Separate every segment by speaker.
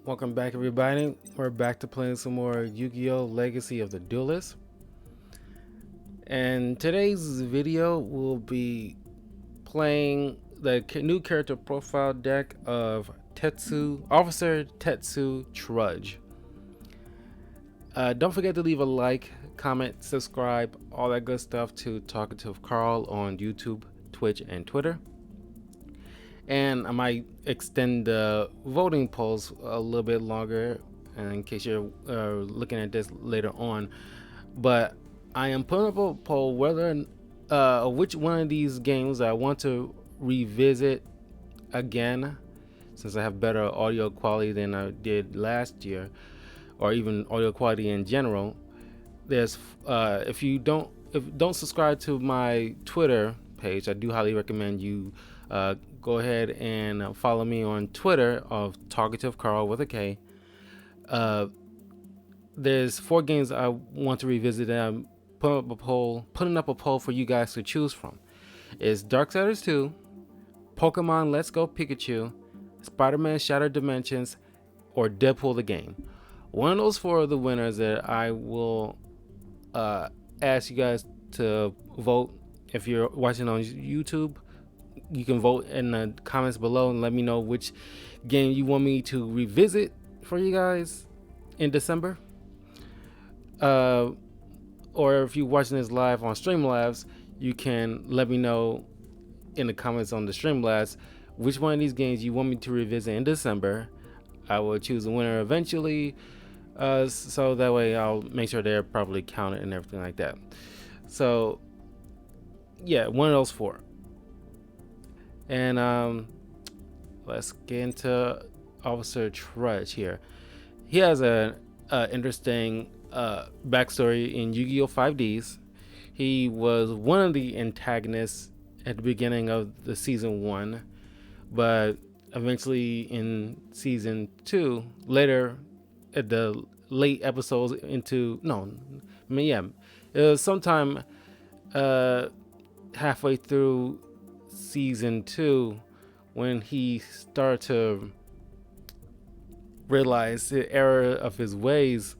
Speaker 1: Welcome back, everybody. We're back to playing some more Yu-Gi-Oh! Legacy of the Duelist. And today's video will be playing the new character profile deck of Officer Tetsu Trudge. Don't forget to leave a like, comment, subscribe, all that good stuff to Talkative Carl on YouTube, Twitch, and Twitter. And I might extend the voting polls a little bit longer in case you're looking at this later on. But I am putting up a poll whether which one of these games I want to revisit again, since I have better audio quality than I did last year, or even audio quality in general. There's if you don't subscribe to my Twitter page, I do highly recommend you go ahead and follow me on Twitter of Talkative Carl with a K. There's 4 games I want to revisit, and I'm putting up a poll for you guys to choose from. It's Darksiders 2, Pokemon Let's Go Pikachu, Spider-Man Shattered Dimensions, or Deadpool the game. One of those 4 are the winners that I will ask you guys to vote. If you're watching on YouTube, you can vote in the comments below and let me know which game you want me to revisit for you guys in December. Or if you're watching this live on Streamlabs, you can let me know in the comments on the Streamlabs which one of these games you want me to revisit in December. I will choose a winner eventually, so that way I'll make sure they're properly counted and everything like that. So yeah, one of those 4. And let's get into Officer Trudge here. He has an interesting backstory in Yu-Gi-Oh! 5Ds. He was one of the antagonists at the beginning of the season 1, but eventually in season 2, later at the late episodes it was sometime halfway through season 2 when he started to realize the error of his ways,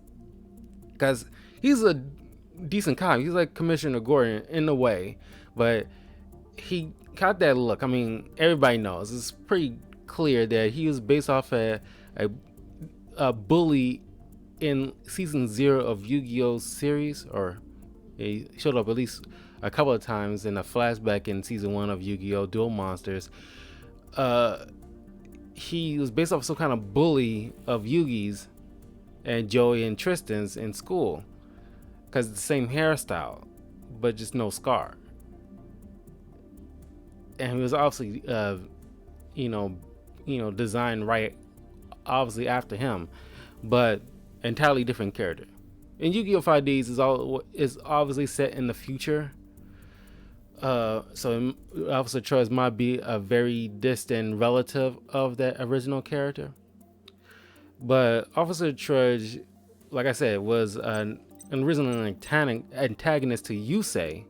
Speaker 1: because he's a decent cop. He's like Commissioner Gordon in a way, but he got that look. I mean, everybody knows, it's pretty clear that he was based off a bully in season 0 of Yu-Gi-Oh! Series, or he showed up at least a couple of times in a flashback in season 1 of Yu-Gi-Oh! Duel Monsters. He was based off some kind of bully of Yugi's and Joey and Tristan's in school, because it's the same hairstyle but just no scar. And he was obviously designed right obviously after him, but entirely different character. And Yu-Gi-Oh! 5Ds is obviously set in the future, so Officer Trudge might be a very distant relative of that original character. But Officer Trudge, like I said, was an original antagonist to Yusei,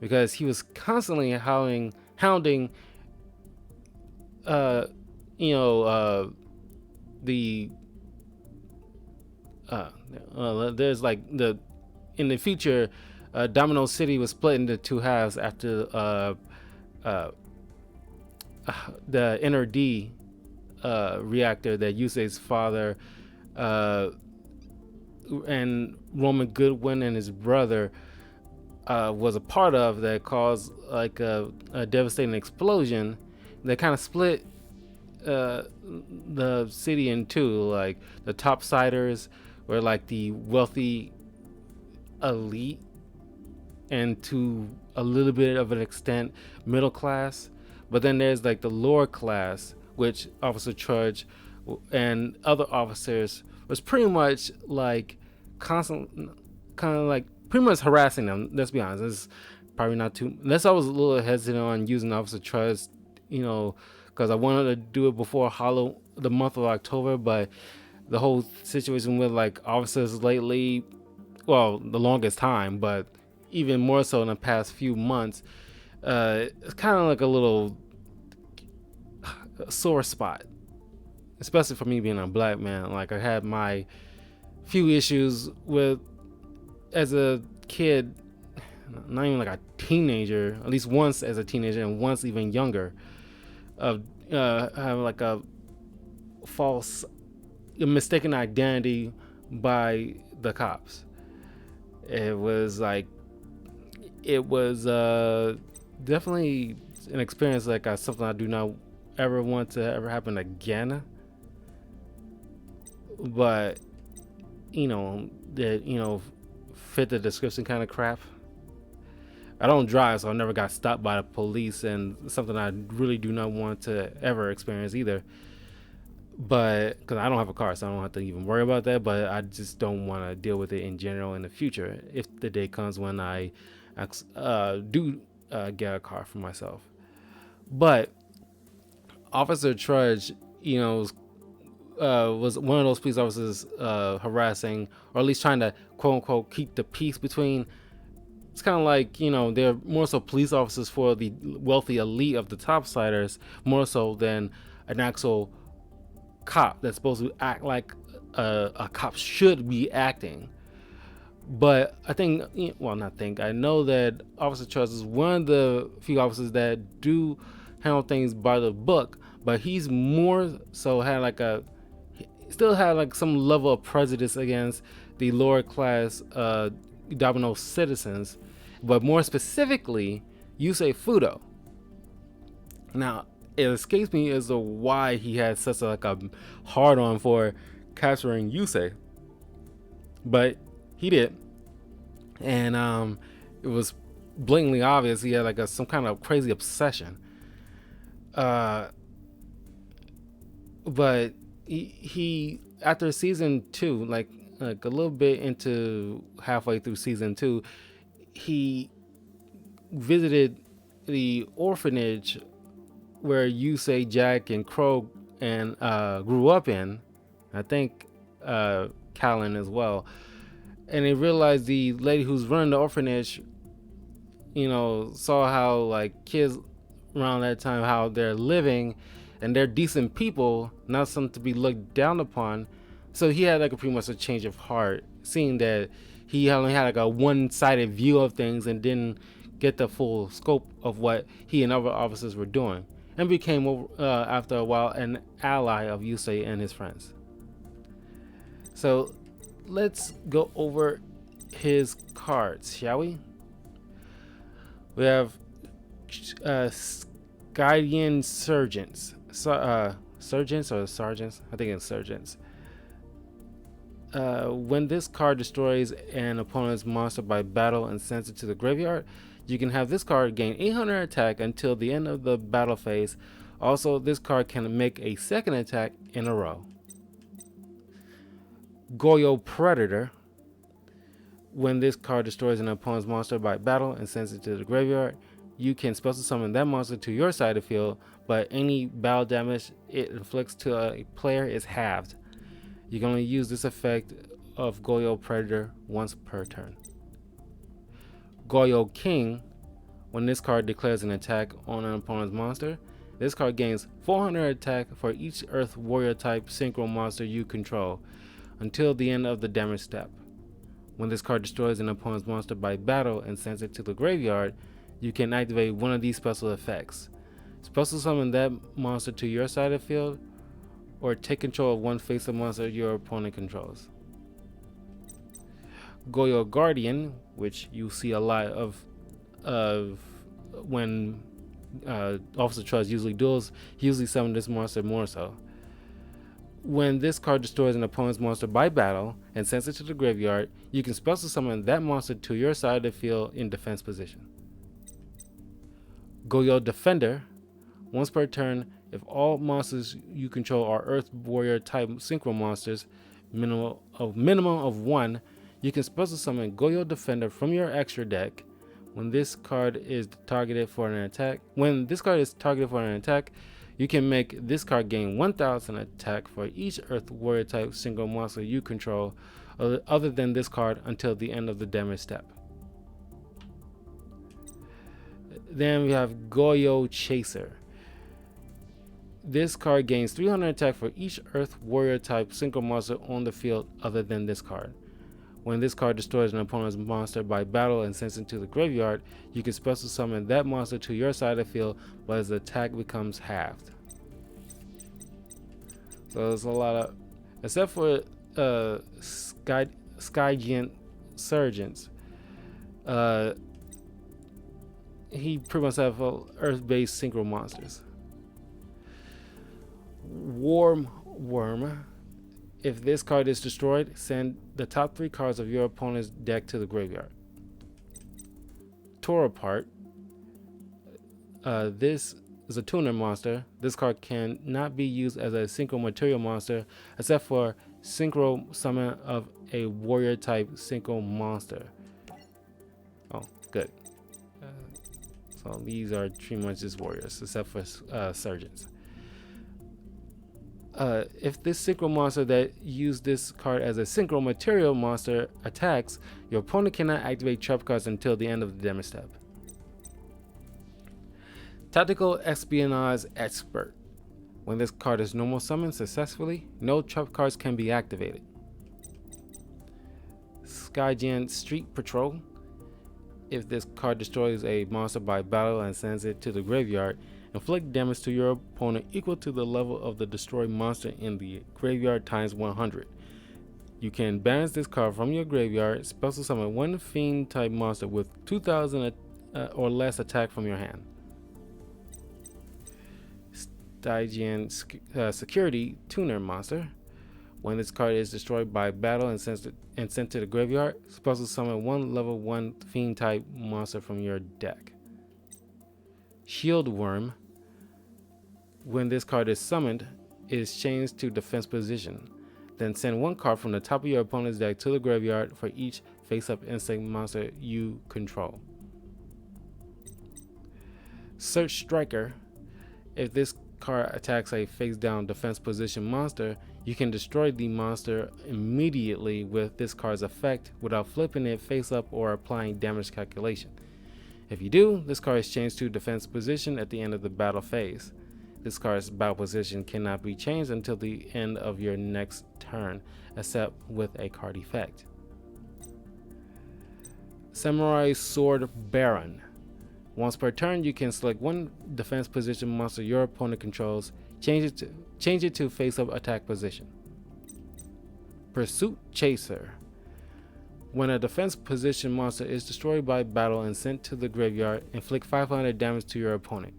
Speaker 1: because he was constantly hounding there's like in the future, Domino City was split into 2 halves after the Inner D reactor that Yusei's father and Roman Goodwin and his brother was a part of, that caused like a devastating explosion that kind of split the city in 2. Like the topsiders were like the wealthy elite, and to a little bit of an extent middle class, but then there's like the lower class, which Officer Trudge and other officers was pretty much like pretty much harassing them. Let's be honest, it's probably not too, unless I was a little hesitant on using Officer Trudge, because I wanted to do it before the month of October, but the whole situation with like officers lately, well, the longest time, but even more so in the past few months, it's kind of like a little sore spot especially for me being a black man. Like I had my few issues with as a kid, not even like a teenager, at least once as a teenager and once even younger, of having like a false, mistaken identity by the cops. It was like, it was definitely an experience like something I do not ever want to ever happen again. But that fit the description kind of crap. I don't drive, so I never got stopped by the police, and something I really do not want to ever experience either. But because I don't have a car, so I don't have to even worry about that. But I just don't want to deal with it in general in the future, if the day comes when I do get a car for myself. But Officer Trudge, was one of those police officers harassing, or at least trying to quote unquote keep the peace between. It's kind of like, they're more so police officers for the wealthy elite of the topsiders, more so than an actual cop that's supposed to act like a cop should be acting. But I think, I know that Officer Trust is one of the few officers that do handle things by the book, but he's more so still had like some level of prejudice against the lower class Domino citizens, but more specifically, Yusei Fudo. Now, it escapes me as to why he had such a hard on for capturing Yusei, but he did, and it was blatantly obvious he had like some kind of crazy obsession. But he after season 2, like a little bit into halfway through season 2, he visited the orphanage where Yusei, Jack, and Crow and grew up in. I think Callan as well. And they realized the lady who's running the orphanage, saw how like kids around that time, how they're living, and they're decent people, not something to be looked down upon. So he had like pretty much a change of heart, seeing that he only had like a one-sided view of things and didn't get the full scope of what he and other officers were doing, and became after a while an ally of Yusei and his friends. So let's go over his cards, shall we? We have Guardian Surgeons. Surgeons or Sergeants? I think it's Surgeons. When this card destroys an opponent's monster by battle and sends it to the graveyard, you can have this card gain 800 attack until the end of the battle phase. Also, this card can make a second attack in a row. Yugioh Predator. When this card destroys an opponent's monster by battle and sends it to the graveyard, you can special summon that monster to your side of the field, but any battle damage it inflicts to a player is halved. You can only use this effect of Yugioh Predator once per turn. Yugioh King. When this card declares an attack on an opponent's monster, this card gains 400 attack for each Earth Warrior type synchro monster you control until the end of the damage step. When this card destroys an opponent's monster by battle and sends it to the graveyard, you can activate one of these special effects. Special summon that monster to your side of the field, or take control of one face-up monster your opponent controls. Yugioh Guardian, which you see a lot of when Officer Trust usually duels, he usually summons this monster more so. When this card destroys an opponent's monster by battle and sends it to the graveyard, you can special summon that monster to your side of the field in defense position. Yugioh Defender. Once per turn, if all monsters you control are Earth Warrior type synchro monsters, minimum of 1, you can special summon Yugioh Defender from your extra deck. When this card is targeted for an attack, you can make this card gain 1000 attack for each Earth Warrior type synchro monster you control, other than this card, until the end of the damage step. Then we have Yugioh Chaser. This card gains 300 attack for each Earth Warrior type synchro monster on the field other than this card. When this card destroys an opponent's monster by battle and sends it to the graveyard, you can special summon that monster to your side of the field, but its attack becomes halved. So there's a lot of, except for Skygiant Surgeons, he pretty much have Earth-based synchro monsters. Worm. If this card is destroyed, send the top 3 cards of your opponent's deck to the graveyard. Tore apart. This is a tuner monster. This card cannot be used as a synchro material monster except for synchro summon of a warrior type synchro monster. Oh, good. So these are pretty much just warriors except for surgeons. If this synchro monster that used this card as a synchro material monster attacks, your opponent cannot activate trap cards until the end of the demo step. Tactical Espionage Expert. When this card is normal summoned successfully, no trap cards can be activated. Skygiant Street Patrol. If this card destroys a monster by battle and sends it to the graveyard, inflict damage to your opponent equal to the level of the destroyed monster in the graveyard times 100. You can banish this card from your graveyard, special summon one fiend type monster with 2000 or less attack from your hand. Stygian Security Tuner Monster. When this card is destroyed by battle and sent to the graveyard, special summon one level 1 fiend type monster from your deck. Shield Worm. When this card is summoned, it is changed to defense position. Then send 1 card from the top of your opponent's deck to the graveyard for each face-up insect monster you control. Search Striker. If this card attacks a face-down defense position monster, you can destroy the monster immediately with this card's effect without flipping it face-up or applying damage calculation. If you do, this card is changed to defense position at the end of the battle phase. This card's battle position cannot be changed until the end of your next turn, except with a card effect. Samurai Sword Baron. Once per turn, you can select 1 defense position monster your opponent controls, change it to face-up attack position. Pursuit Chaser. When a defense position monster is destroyed by battle and sent to the graveyard, inflict 500 damage to your opponent.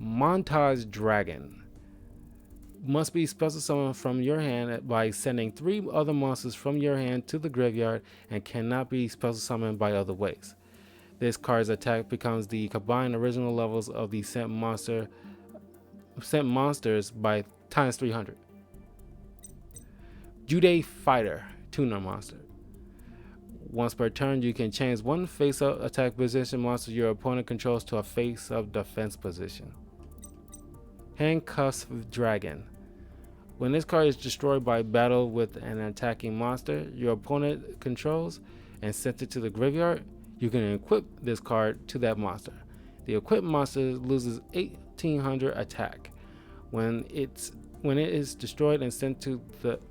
Speaker 1: Montage Dragon. Must be special summoned from your hand by sending 3 other monsters from your hand to the graveyard and cannot be special summoned by other ways. This card's attack becomes the combined original levels of the sent monsters by times 300. Jude Fighter Tuner Monster. Once per turn, you can change 1 face-up attack position monster your opponent controls to a face-up defense position. Handcuffs Dragon. When this card is destroyed by battle with an attacking monster your opponent controls and sent it to the graveyard, you can equip this card to that monster. The equipped monster loses 1800 attack. When it is destroyed and sent to the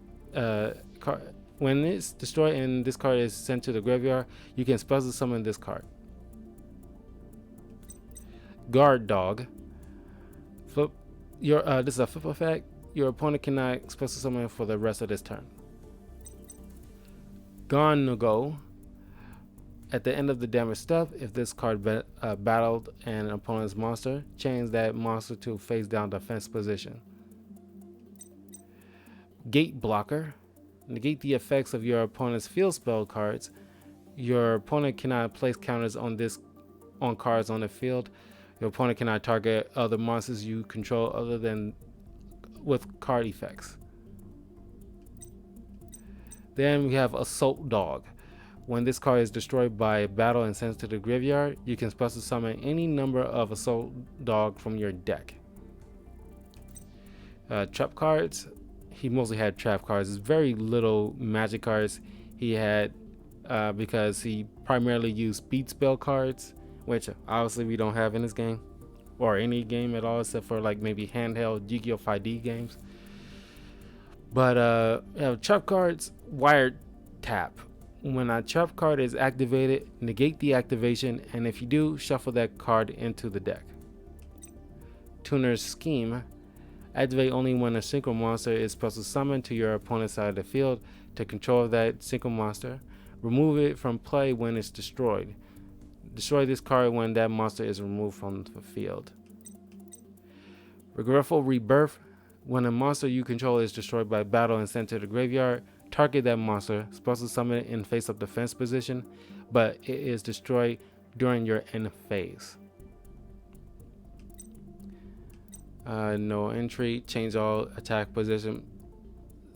Speaker 1: when it's destroyed and this card is sent to the graveyard, you can special summon this card. Guard Dog. Flip your this is a flip effect. Your opponent cannot special summon for the rest of this turn. Gone No Go. At the end of the damage step, if this card battled an opponent's monster, change that monster to face down defense position. Gate Blocker. Negate the effects of your opponent's field spell cards. Your opponent cannot place counters on cards on the field. Your opponent cannot target other monsters you control other than with card effects. Then we have Assault Dog. When this card is destroyed by battle and sent to the graveyard, you can special summon any number of Assault Dog from your deck. Trap cards. He mostly had trap cards. There's very little magic cards he had because he primarily used speed spell cards, which obviously we don't have in this game. or any game at all, except for like maybe handheld Yu-Gi-Oh 5D games. But trap cards, wired tap. When a trap card is activated, negate the activation, and if you do, shuffle that card into the deck. Tuner's Scheme. Activate only when a synchro monster is special summoned to your opponent's side of the field to control that synchro monster. Remove it from play when it's destroyed. Destroy this card when that monster is removed from the field. Regretful Rebirth. When a monster you control is destroyed by battle and sent to the graveyard, target that monster, special summon it in face-up defense position, but it is destroyed during your end phase. No entry. Change all attack position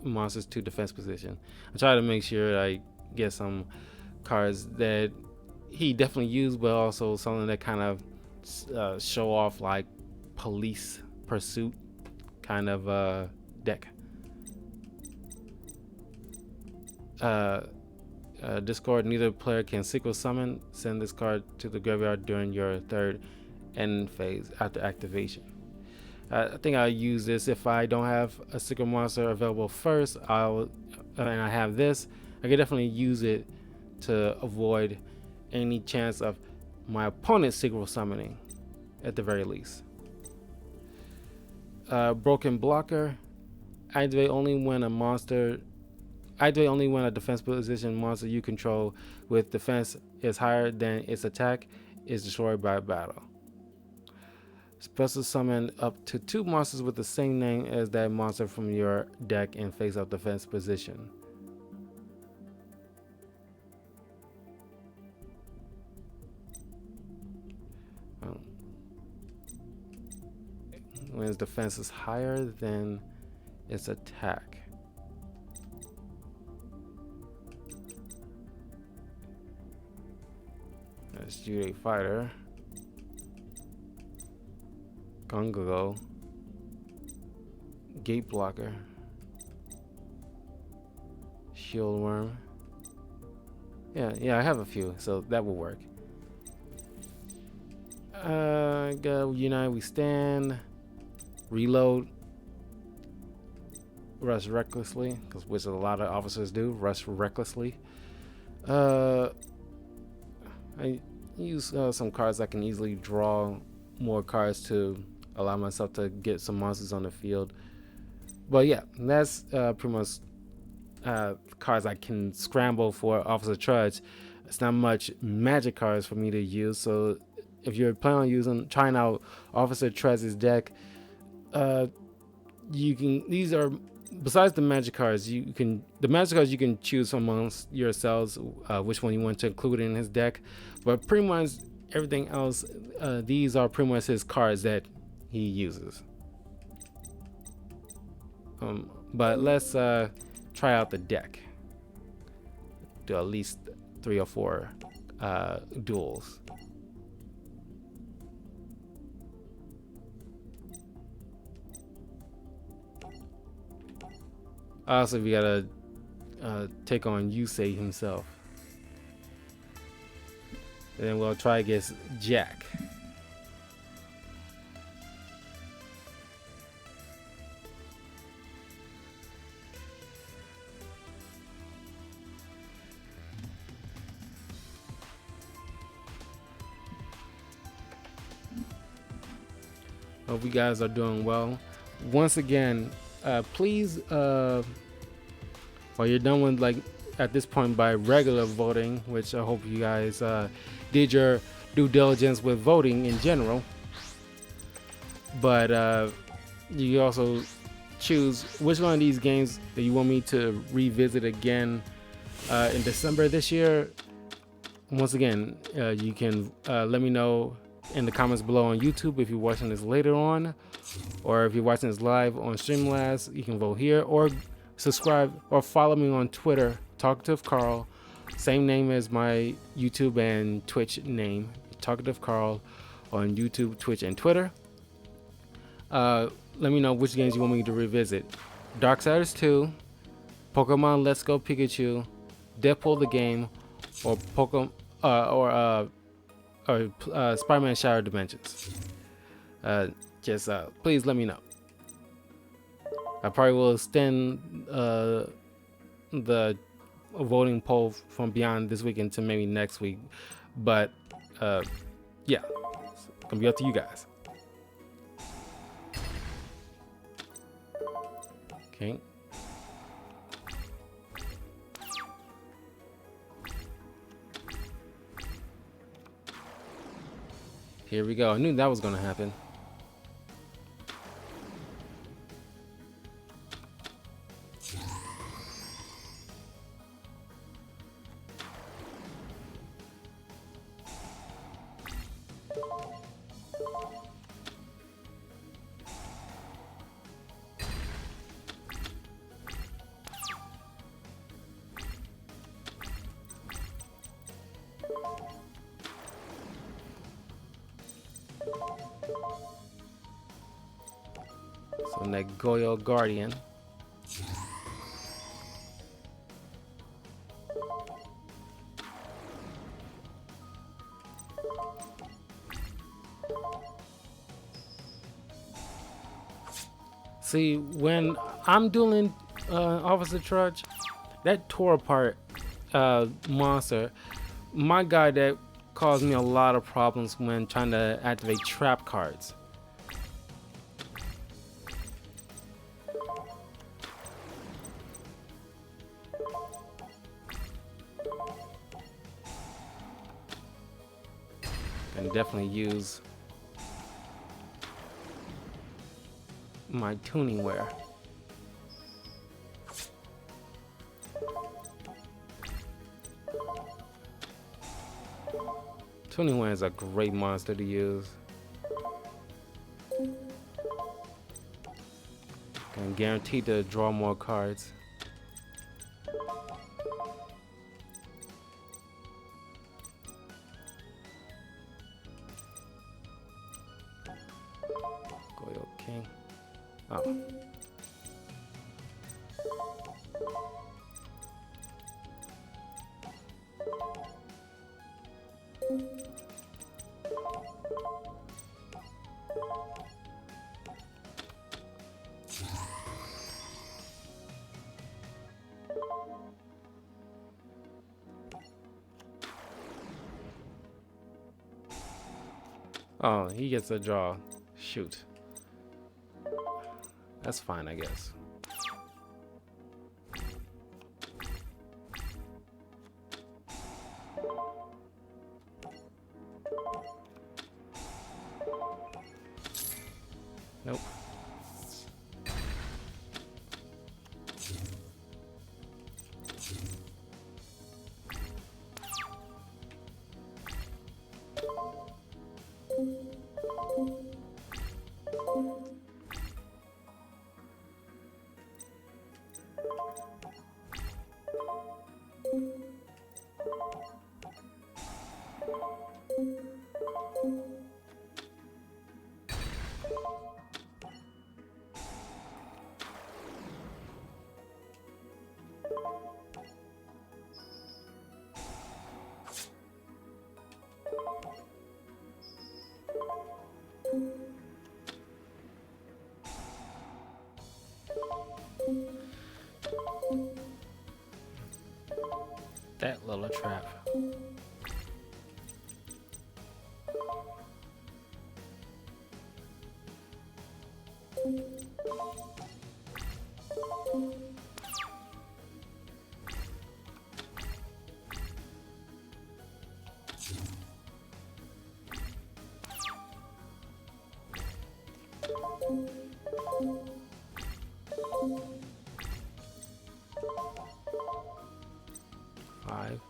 Speaker 1: monsters to defense position. I try to make sure I get some cards that he definitely used, but also something that kind of show off like police pursuit kind of deck. Discard. Neither player can synchro summon. Send this card to the graveyard during your third end phase after activation. I think I'll use this if I don't have a synchro monster available first. And I have this. I can definitely use it to avoid any chance of my opponent synchro summoning, at the very least. Broken Blocker. Activate only when a defense position monster you control with defense is higher than its attack is destroyed by battle. Special summon up to 2 monsters with the same name as that monster from your deck in face-up defense position. When its defense is higher than its attack. That's Yugioh Fighter. Gongo. Gate Blocker. Shield Worm. Yeah, I have a few, so that will work. Go Unite We Stand. Reload. Rush recklessly, which a lot of officers do. Rush recklessly. I use some cards I can easily draw more cards to allow myself to get some monsters on the field. But yeah, that's pretty much cards I can scramble for Officer Trudge. It's not much magic cards for me to use, so if you're planning on trying out Officer Trudge's deck, you can. These are besides the magic cards. You can choose amongst yourselves which one you want to include in his deck. But pretty much everything else, these are pretty much his cards that he uses. But let's try out the deck. Do at least 3 or 4 duels. Also, we gotta take on Yusei himself. And then we'll try against Jack. Hope you guys are doing well. Once again, please, while you're done with like at this point by regular voting, which I hope you guys did your due diligence with voting in general, but you also choose which one of these games that you want me to revisit again in December this year. Once again, you can let me know in the comments below on YouTube if you're watching this later on, or if you're watching this live on Streamlabs, you can vote here, or subscribe or follow me on Twitter, Talkative Carl, same name as my YouTube and Twitch name, Talkative Carl, on YouTube, Twitch, and Twitter. Let me know which games you want me to revisit: Darksiders 2, Pokemon Let's Go Pikachu, Deadpool the game, or Spider-Man Shattered Dimensions. just please let me know. I probably will extend the voting poll from beyond this weekend to maybe next week, but yeah, it's gonna be up to you guys. Okay. Here we go. I knew that was gonna happen. So Yugioh Guardian. See, when I'm dueling Officer Trudge, that tore apart monster, my guy, that caused me a lot of problems when trying to activate trap cards. Can definitely use my tuning wear. Tuning wear is a great monster to use. I'm guaranteed to draw more cards. Yugioh King. Oh. Oh, he gets a draw. Shoot. That's fine, I guess. Nope. That little trap. Five.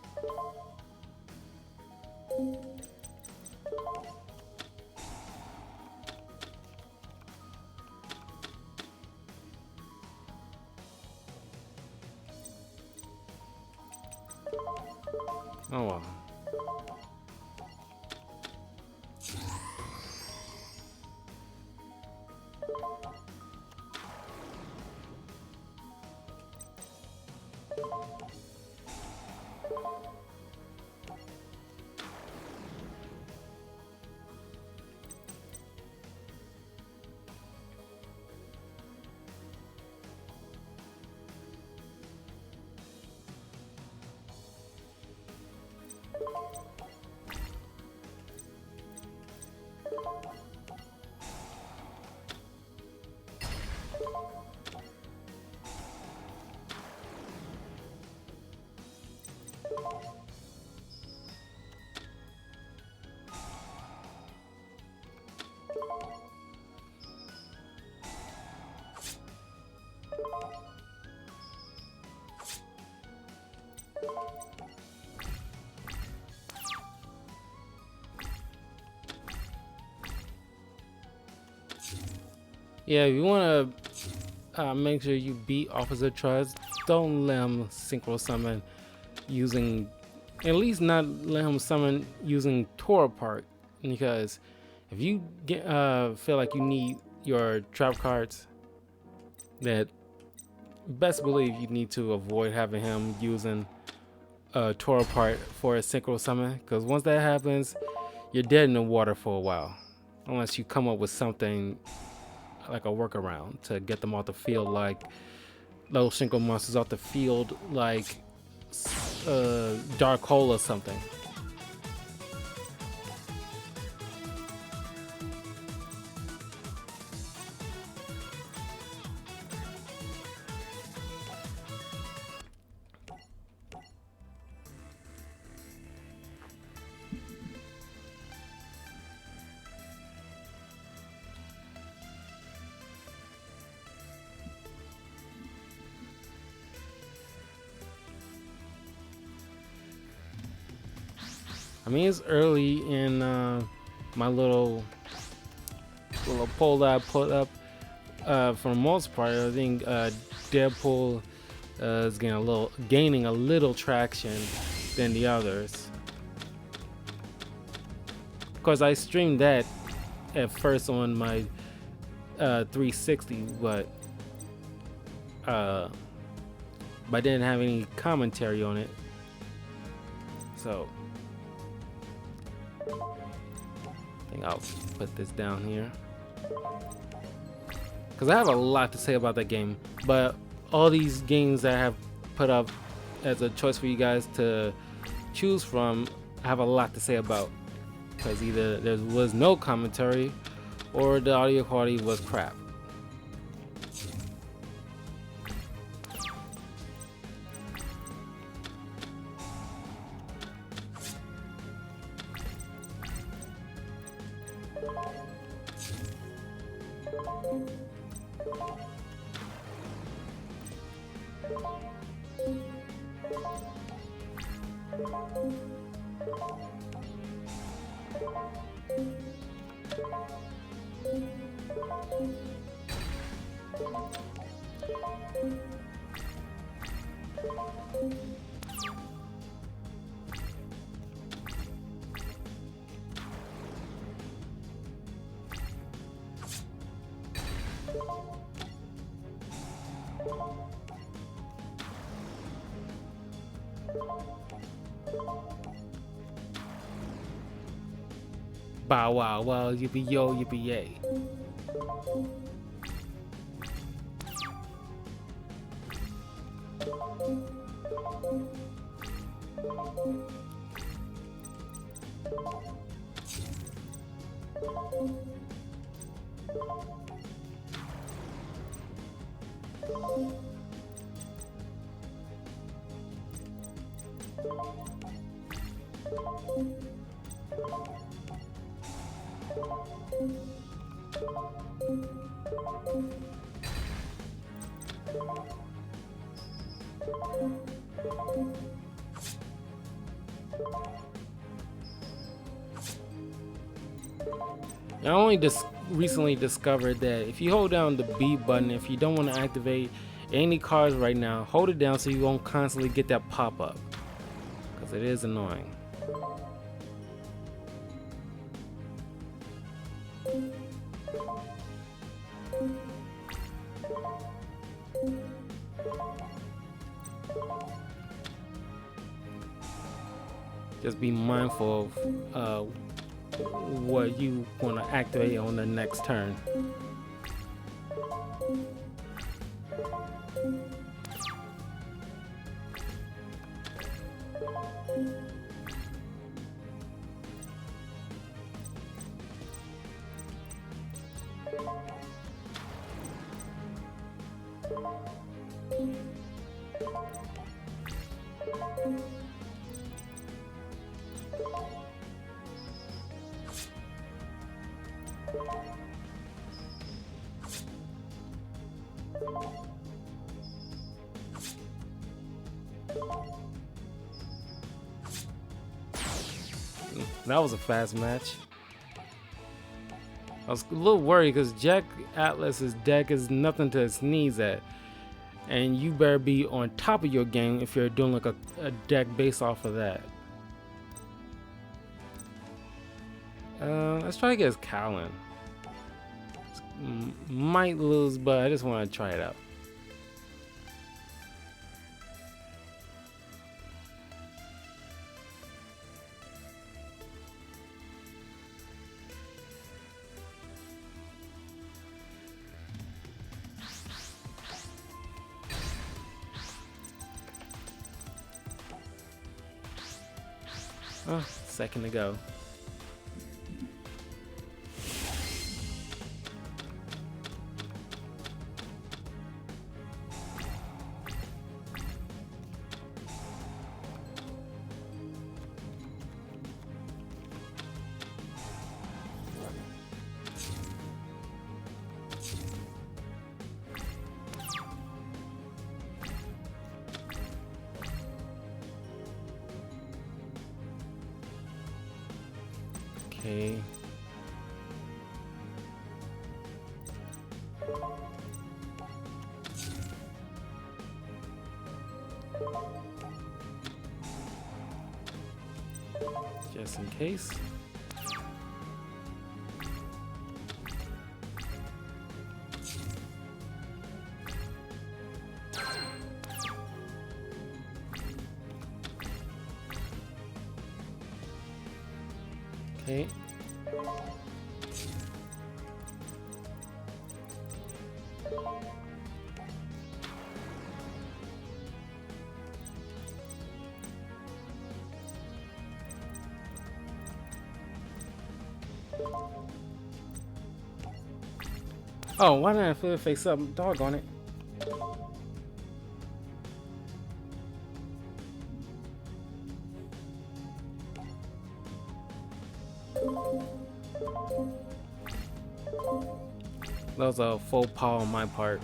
Speaker 1: Oh well. Yeah, if you want to make sure you beat Officer Trudge, don't let him synchro summon using, at least not let him summon using Tora Park, because if you feel like you need your trap cards, that best believe you need to avoid having him using Tora Park for a synchro summon, because once that happens, you're dead in the water for a while, unless you come up with something like a workaround to get them off the field, like those synchro monsters off the field, like Dark Hole or something. I mean, it's early in my little poll that I put up. For the most part, I think Deadpool is gaining a little traction than the others. Of course, I streamed that at first on my 360, but I didn't have any commentary on it, so I think I'll put this down here, because I have a lot to say about that game. But all these games that I have put up as a choice for you guys to choose from, I have a lot to say about, because either there was no commentary or the audio quality was crap. Bow wow wow, yippee yo, yippee yay. I only recently discovered that if you hold down the B button, if you don't want to activate any cards right now, hold it down so you won't constantly get that pop-up, because it is annoying. Just be mindful of what you want to activate on the next turn. That was a fast match. I was a little worried because Jack Atlas's deck is nothing to sneeze at. And you better be on top of your game if you're doing like a deck based off of that. Let's try against Callan. Might lose, but I just want to try it out. Oh, second to go. Okay. Just in case. Okay. Oh, why didn't I flip it face up? Doggone it. That was a faux pas on my part.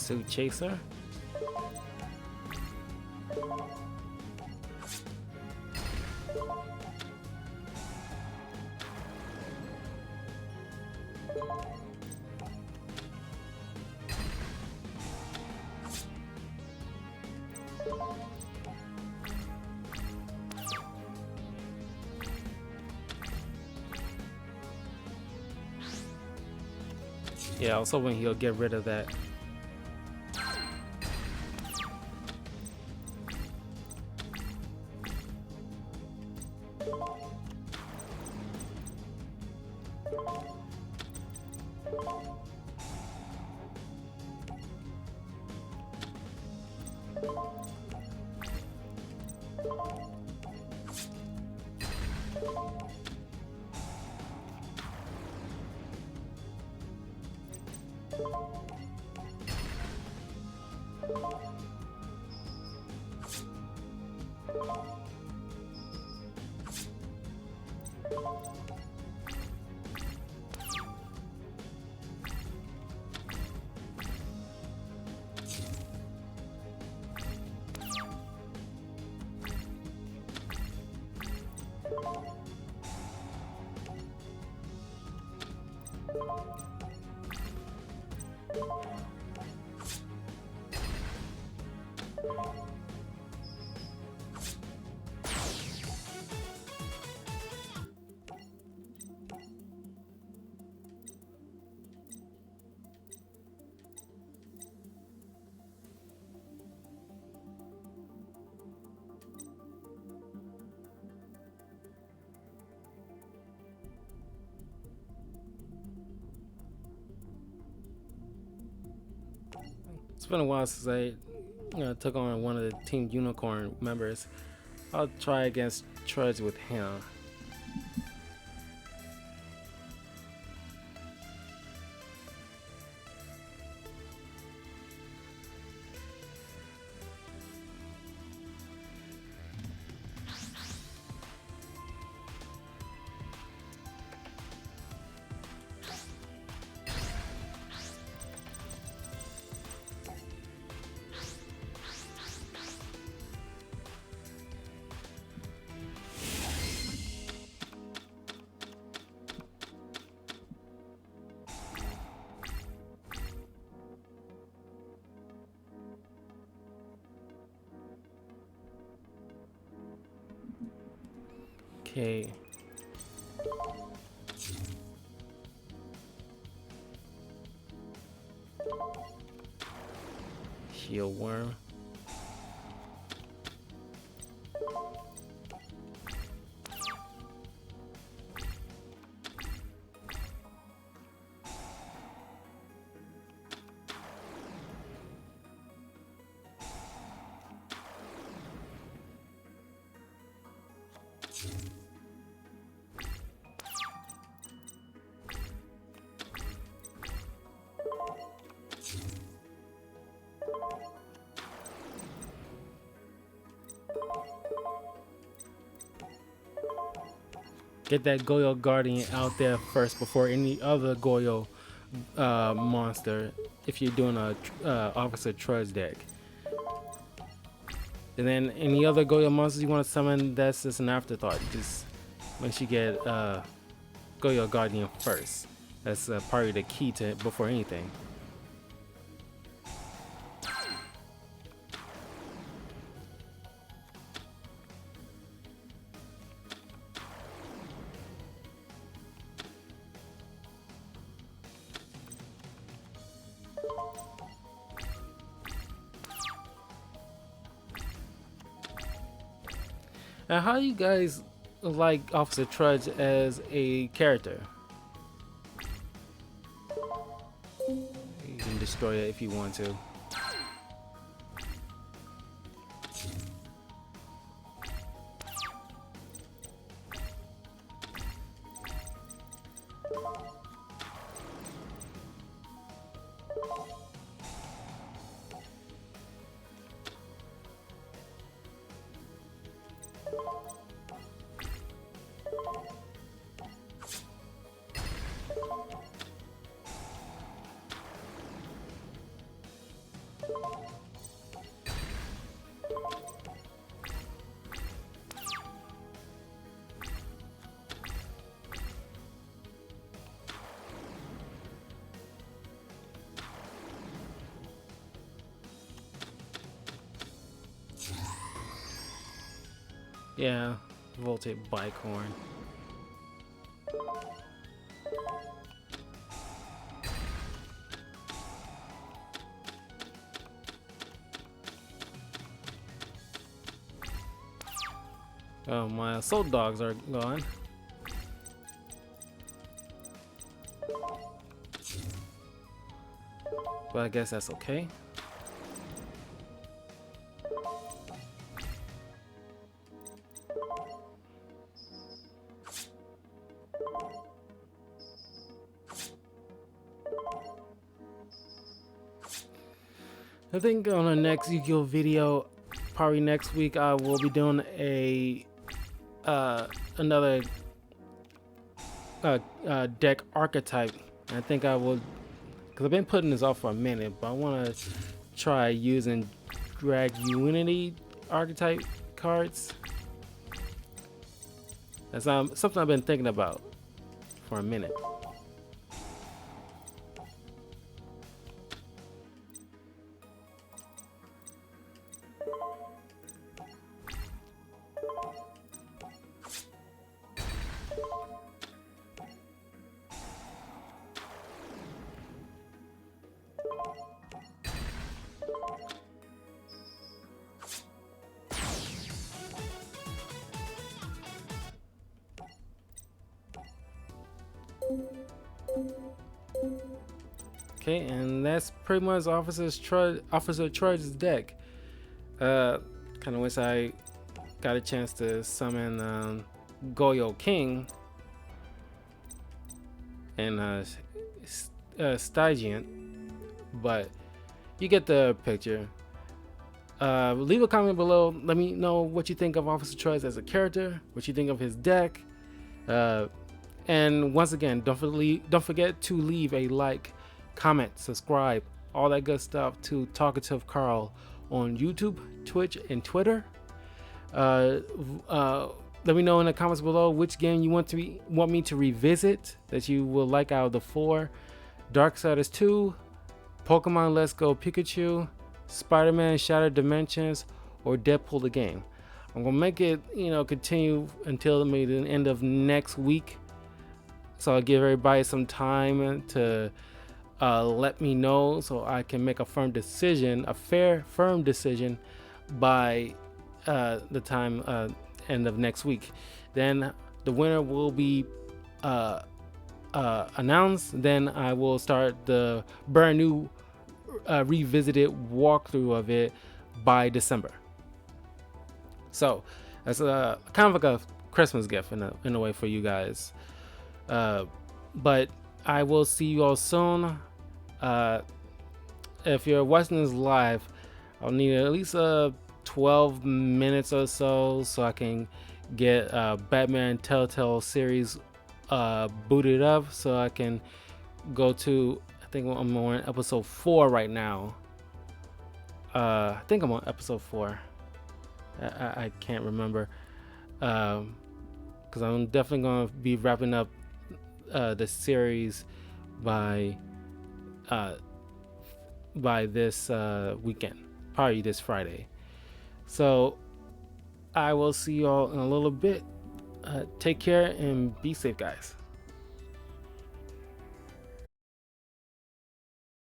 Speaker 1: Pursuit Chaser. Yeah, I was hoping he'll get rid of that. It's been a while since I took on one of the Team Unicorn members. I'll try against Trudge with him. Okay. Shield worm. Get that Goyo Guardian out there first before any other Goyo monster if you're doing a Officer Trudge deck. And then any other Goyo monsters you want to summon, that's just an afterthought. Just make sure you get Goyo Guardian first. That's probably the key to it before anything. Now, how do you guys like Officer Trudge as a character? You can destroy it if you want to. Yeah, Voltage Bike Horn. Oh, my soul dogs are gone. But I guess that's okay. I think on the next Yugioh video, probably next week, I will be doing a another deck archetype. I think I will, because I've been putting this off for a minute, but I want to try using Drag Unity archetype cards. That's something I've been thinking about for a minute. Okay, and that's pretty much Officer Trudge's deck. Kind of wish I got a chance to summon Goyo King and Stygian, but you get the picture. Leave a comment below. Let me know what you think of Officer Trudge as a character, what you think of his deck. And once again, don't forget to leave a like, comment, subscribe, all that good stuff to Talkative Carl on YouTube, Twitch, and Twitter. Let me know in the comments below which game you want me to revisit that you will like out of the 4: Darksiders 2, Pokemon Let's Go Pikachu, Spider-Man Shattered Dimensions, or Deadpool the game. I'm gonna make it, continue until maybe the end of next week. So I'll give everybody some time to let me know so I can make a firm decision, firm decision by the time end of next week. Then the winner will be announced. Then I will start the brand new revisited walkthrough of it by December. So that's kind of like a Christmas gift in a way for you guys. But I will see you all soon. If you're watching this live, I'll need at least 12 minutes or so I can get Batman Telltale series booted up, so I can go to, I think I'm on episode 4 right now. I think I'm on episode 4. I can't remember, because I'm definitely going to be wrapping up the series by this weekend, probably this Friday. So I will see you all in a little bit. Take care and be safe, guys.